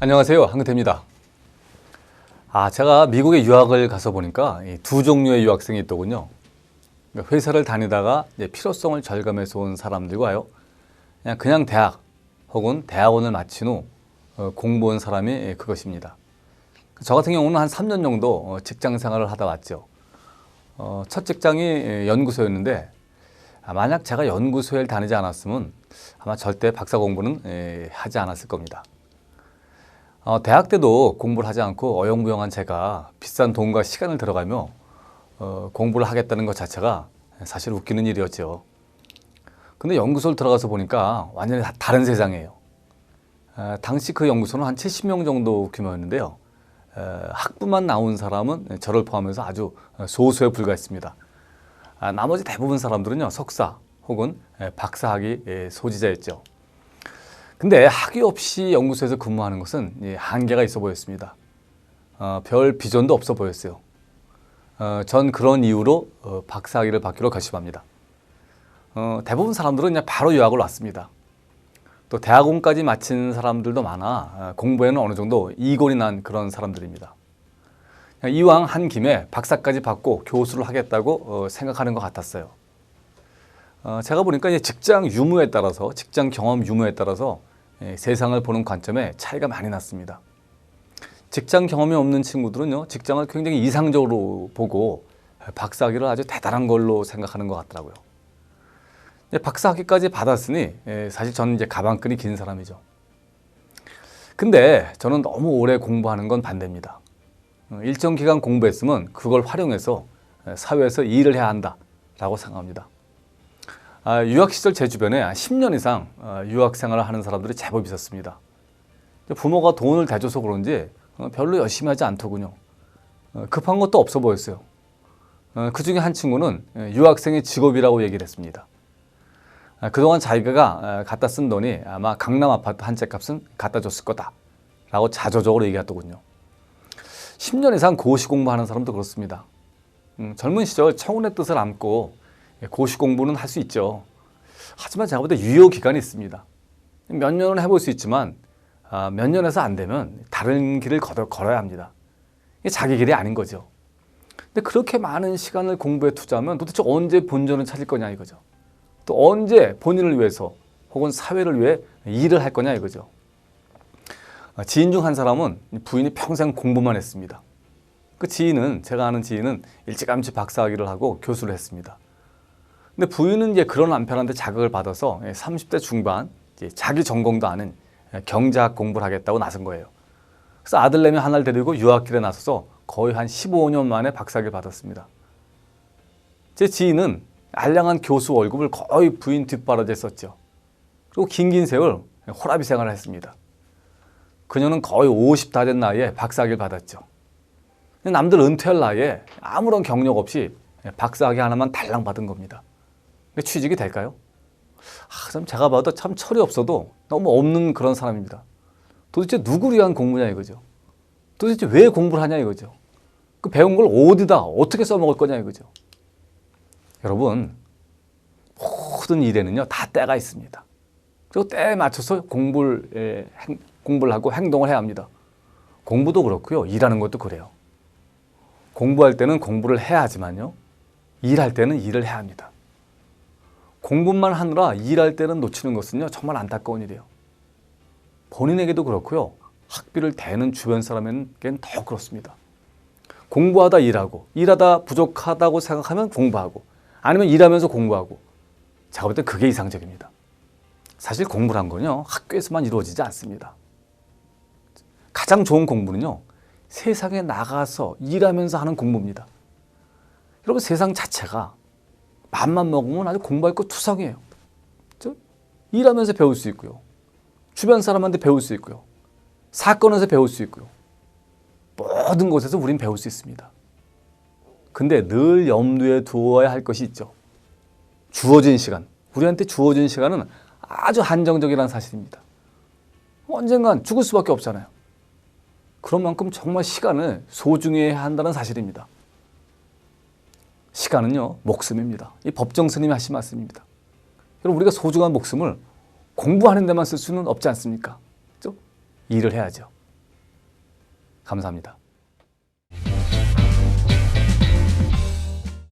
안녕하세요. 한근태입니다. 제가 미국에 유학을 가서 보니까 이 두 종류의 유학생이 있더군요. 그러니까 회사를 다니다가 이제 필요성을 절감해서 온 사람들과요. 그냥 대학 혹은 대학원을 마친 후 공부한 사람이 그것입니다. 저 같은 경우는 한 3년 정도 직장 생활을 하다 왔죠. 첫 직장이 연구소였는데 만약 제가 연구소에 다니지 않았으면 아마 절대 박사 공부는 하지 않았을 겁니다. 대학 때도 공부를 하지 않고 어영부영한 제가 비싼 돈과 시간을 들어가며 공부를 하겠다는 것 자체가 사실 웃기는 일이었죠. 근데 연구소를 들어가서 보니까 완전히 다른 세상이에요. 당시 그 연구소는 한 70명 정도 규모였는데요. 학부만 나온 사람은 저를 포함해서 아주 소수에 불과했습니다. 나머지 대부분 사람들은요, 석사 혹은 박사학위 소지자였죠. 근데 학위 없이 연구소에서 근무하는 것은 한계가 있어 보였습니다. 별 비전도 없어 보였어요. 전 그런 이유로 박사학위를 받기로 결심합니다. 대부분 사람들은 그냥 바로 유학을 왔습니다. 또 대학원까지 마친 사람들도 많아 공부에는 어느 정도 이골이 난 그런 사람들입니다. 이왕 한 김에 박사까지 받고 교수를 하겠다고 생각하는 것 같았어요. 제가 보니까 이제 직장 유무에 따라서, 직장 경험 유무에 따라서 세상을 보는 관점에 차이가 많이 났습니다. 직장 경험이 없는 친구들은요, 직장을 굉장히 이상적으로 보고 박사학위를 아주 대단한 걸로 생각하는 것 같더라고요. 박사학위까지 받았으니 사실 저는 이제 가방끈이 긴 사람이죠. 근데 저는 너무 오래 공부하는 건 반대입니다. 일정 기간 공부했으면 그걸 활용해서 사회에서 일을 해야 한다라고 생각합니다. 유학 시절 제 주변에 10년 이상 유학 생활을 하는 사람들이 제법 있었습니다. 부모가 돈을 대줘서 그런지 별로 열심히 하지 않더군요. 급한 것도 없어 보였어요. 그 중에 한 친구는 유학생의 직업이라고 얘기를 했습니다. 그동안 자기가 갖다 쓴 돈이 아마 강남 아파트 한 채 값은 갖다 줬을 거다라고 자조적으로 얘기했더군요. 10년 이상 고시 공부하는 사람도 그렇습니다. 젊은 시절 청운의 뜻을 안고 고시 공부는 할 수 있죠. 하지만 제가 볼 때 유효 기간이 있습니다. 몇 년은 해볼 수 있지만 몇 년에서 안 되면 다른 길을 걸어야 합니다. 이게 자기 길이 아닌 거죠. 근데 그렇게 많은 시간을 공부에 투자하면 도대체 언제 본전을 찾을 거냐 이거죠. 또 언제 본인을 위해서 혹은 사회를 위해 일을 할 거냐 이거죠. 지인 중 한 사람은 부인이 평생 공부만 했습니다. 그 지인은, 제가 아는 지인은 일찌감치 박사학위를 하고 교수를 했습니다. 근데 부인은 이제 그런 남편한테 자극을 받아서 30대 중반 이제 자기 전공도 아닌 경제학 공부를 하겠다고 나선 거예요. 그래서 아들내미 하나를 데리고 유학길에 나서서 거의 한 15년 만에 박사학위를 받았습니다. 제 지인은 알량한 교수 월급을 거의 부인 뒷바라지에 썼죠. 그리고 긴 세월 호라비 생활을 했습니다. 그녀는 거의 50 다 된 나이에 박사학위를 받았죠. 남들 은퇴할 나이에 아무런 경력 없이 박사학위 하나만 달랑 받은 겁니다. 취직이 될까요? 참 제가 봐도 참 철이 없어도 너무 없는 그런 사람입니다. 도대체 누구를 위한 공부냐 이거죠. 도대체 왜 공부를 하냐 이거죠. 그 배운 걸 어디다 어떻게 써먹을 거냐 이거죠. 여러분, 모든 일에는요 다 때가 있습니다. 그리고 때에 맞춰서 공부를 하고 행동을 해야 합니다. 공부도 그렇고요, 일하는 것도 그래요. 공부할 때는 공부를 해야 하지만요, 일할 때는 일을 해야 합니다. 공부만 하느라 일할 때는 놓치는 것은요 정말 안타까운 일이에요. 본인에게도 그렇고요, 학비를 대는 주변 사람에게는 더 그렇습니다. 공부하다 일하고, 일하다 부족하다고 생각하면 공부하고, 아니면 일하면서 공부하고, 제가 볼 때 그게 이상적입니다. 사실 공부란 건요 학교에서만 이루어지지 않습니다. 가장 좋은 공부는요 세상에 나가서 일하면서 하는 공부입니다. 여러분, 세상 자체가 맘만 먹으면 아주 공부할 거 투성이에요. 일하면서 배울 수 있고요, 주변 사람한테 배울 수 있고요, 사건에서 배울 수 있고요, 모든 곳에서 우린 배울 수 있습니다. 근데 늘 염두에 두어야 할 것이 있죠. 주어진 시간, 우리한테 주어진 시간은 아주 한정적이라는 사실입니다. 언젠간 죽을 수밖에 없잖아요. 그런 만큼 정말 시간을 소중히 해야 한다는 사실입니다. 시간은요 목숨입니다. 이 법정 스님이 하신 말씀입니다. 여러분, 우리가 소중한 목숨을 공부하는 데만 쓸 수는 없지 않습니까? 그렇죠? 일을 해야죠. 감사합니다.